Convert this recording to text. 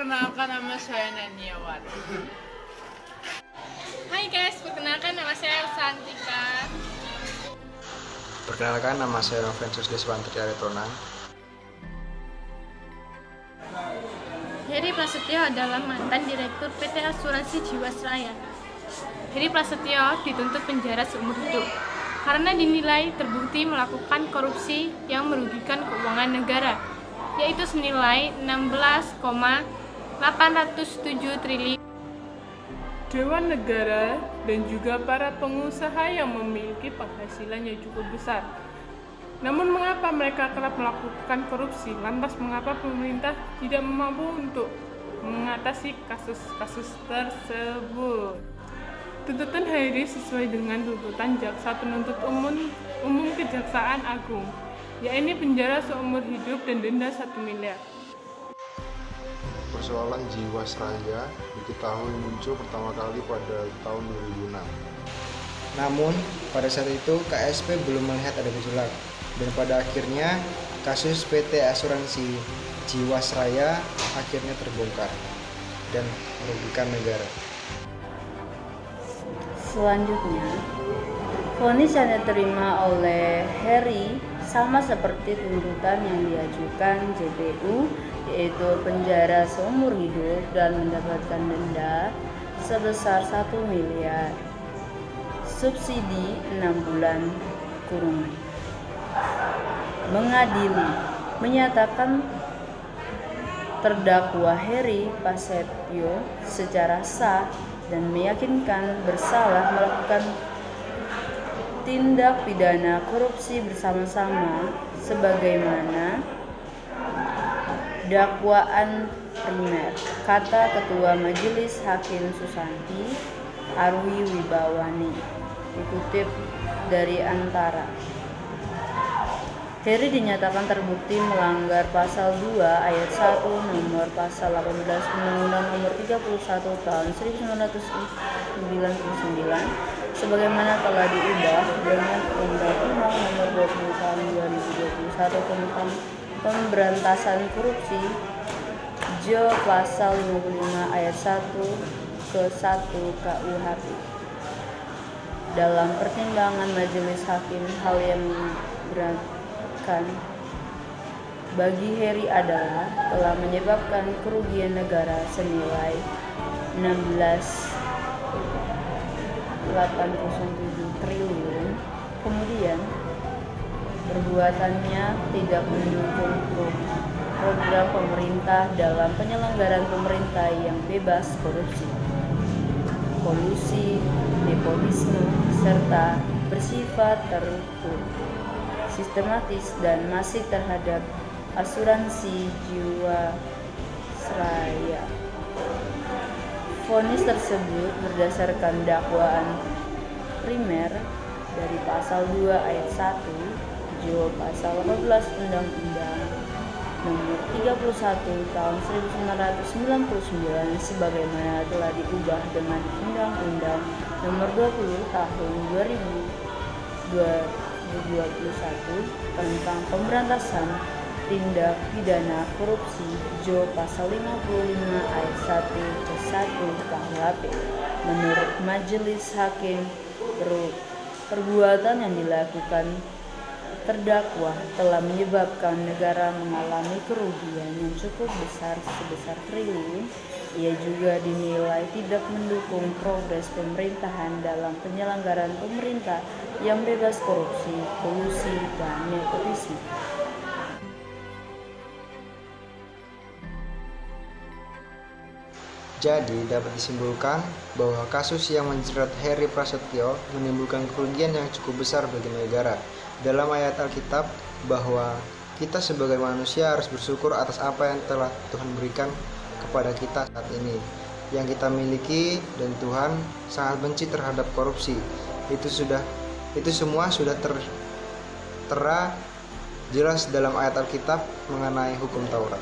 perkenalkan nama saya Naniawan. Hai guys, perkenalkan nama saya Santika. Perkenalkan, nama saya Novensus Deswantri Aritonang. Heri Prasetyo adalah mantan Direktur PT Asuransi Jiwasraya. Heri Prasetyo dituntut penjara seumur hidup karena dinilai terbukti melakukan korupsi yang merugikan keuangan negara, yaitu senilai 16,807 triliun. Dewan negara dan juga para pengusaha yang memiliki penghasilan yang cukup besar. Namun mengapa mereka kerap melakukan korupsi? Lantas mengapa pemerintah tidak mampu untuk mengatasi kasus-kasus tersebut? Tuntutan Heri sesuai dengan tuntutan Jaksa Penuntut Umum Kejaksaan Agung, yaitu penjara seumur hidup dan denda 1 miliar. Persoalan Jiwasraya diketahui muncul pertama kali pada tahun 2006. Namun, pada saat itu KSP belum melihat ada gejolak, dan pada akhirnya kasus PT Asuransi Jiwasraya akhirnya terbongkar dan merugikan negara. Selanjutnya, vonis yang diterima oleh Heri sama seperti tuntutan yang diajukan JPU, yaitu penjara seumur hidup dan mendapatkan denda sebesar 1 miliar, subsidi 6 bulan kurungan. Mengadili menyatakan terdakwa Heri Prasetyo secara sah dan meyakinkan bersalah melakukan tindak pidana korupsi bersama-sama sebagaimana dakwaan primer, kata Ketua Majelis Hakim Susanti Arwi Wibawani, dikutip dari Antara. Heri dinyatakan terbukti melanggar pasal 2 ayat 1 nomor pasal 18 Undang-Undang nomor 31 tahun 1999 sebagaimana telah diubah dengan Undang-Undang nomor 20 tahun 2021 tentang pemberantasan korupsi Jo pasal 55 ayat 1 ke 1 KUHP. Dalam pertimbangan majelis hakim, hal yang memberatkan bagi Heri adalah telah menyebabkan kerugian negara senilai 16,807 triliun. Kemudian perbuatannya tidak mendukung program pemerintah dalam penyelenggaraan pemerintah yang bebas korupsi, kolusi, nepotisme, serta bersifat tertutup, sistematis dan masif terhadap asuransi Jiwasraya. Vonis tersebut berdasarkan dakwaan primer dari pasal 2 ayat 1 Jo pasal 18 Undang-Undang nomor 31 tahun 1999 sebagaimana telah diubah dengan Undang-Undang nomor 20 tahun 2021 tentang pemberantasan tindak pidana korupsi Jo pasal 55 ayat 1 ke 1 KUHP. Menurut majelis hakim, perbuatan yang dilakukan terdakwa telah menyebabkan negara mengalami kerugian yang cukup besar sebesar triliun. Ia juga dinilai tidak mendukung progres pemerintahan dalam penyelenggaraan pemerintah yang bebas korupsi, kolusi, dan nepotisme. Jadi dapat disimpulkan bahwa kasus yang menjerat Heri Prasetyo menimbulkan kerugian yang cukup besar bagi negara. Dalam ayat Alkitab bahwa kita sebagai manusia harus bersyukur atas apa yang telah Tuhan berikan kepada kita saat ini, yang kita miliki, dan Tuhan sangat benci terhadap korupsi. Itu semua sudah tertera jelas dalam ayat Alkitab mengenai hukum Taurat.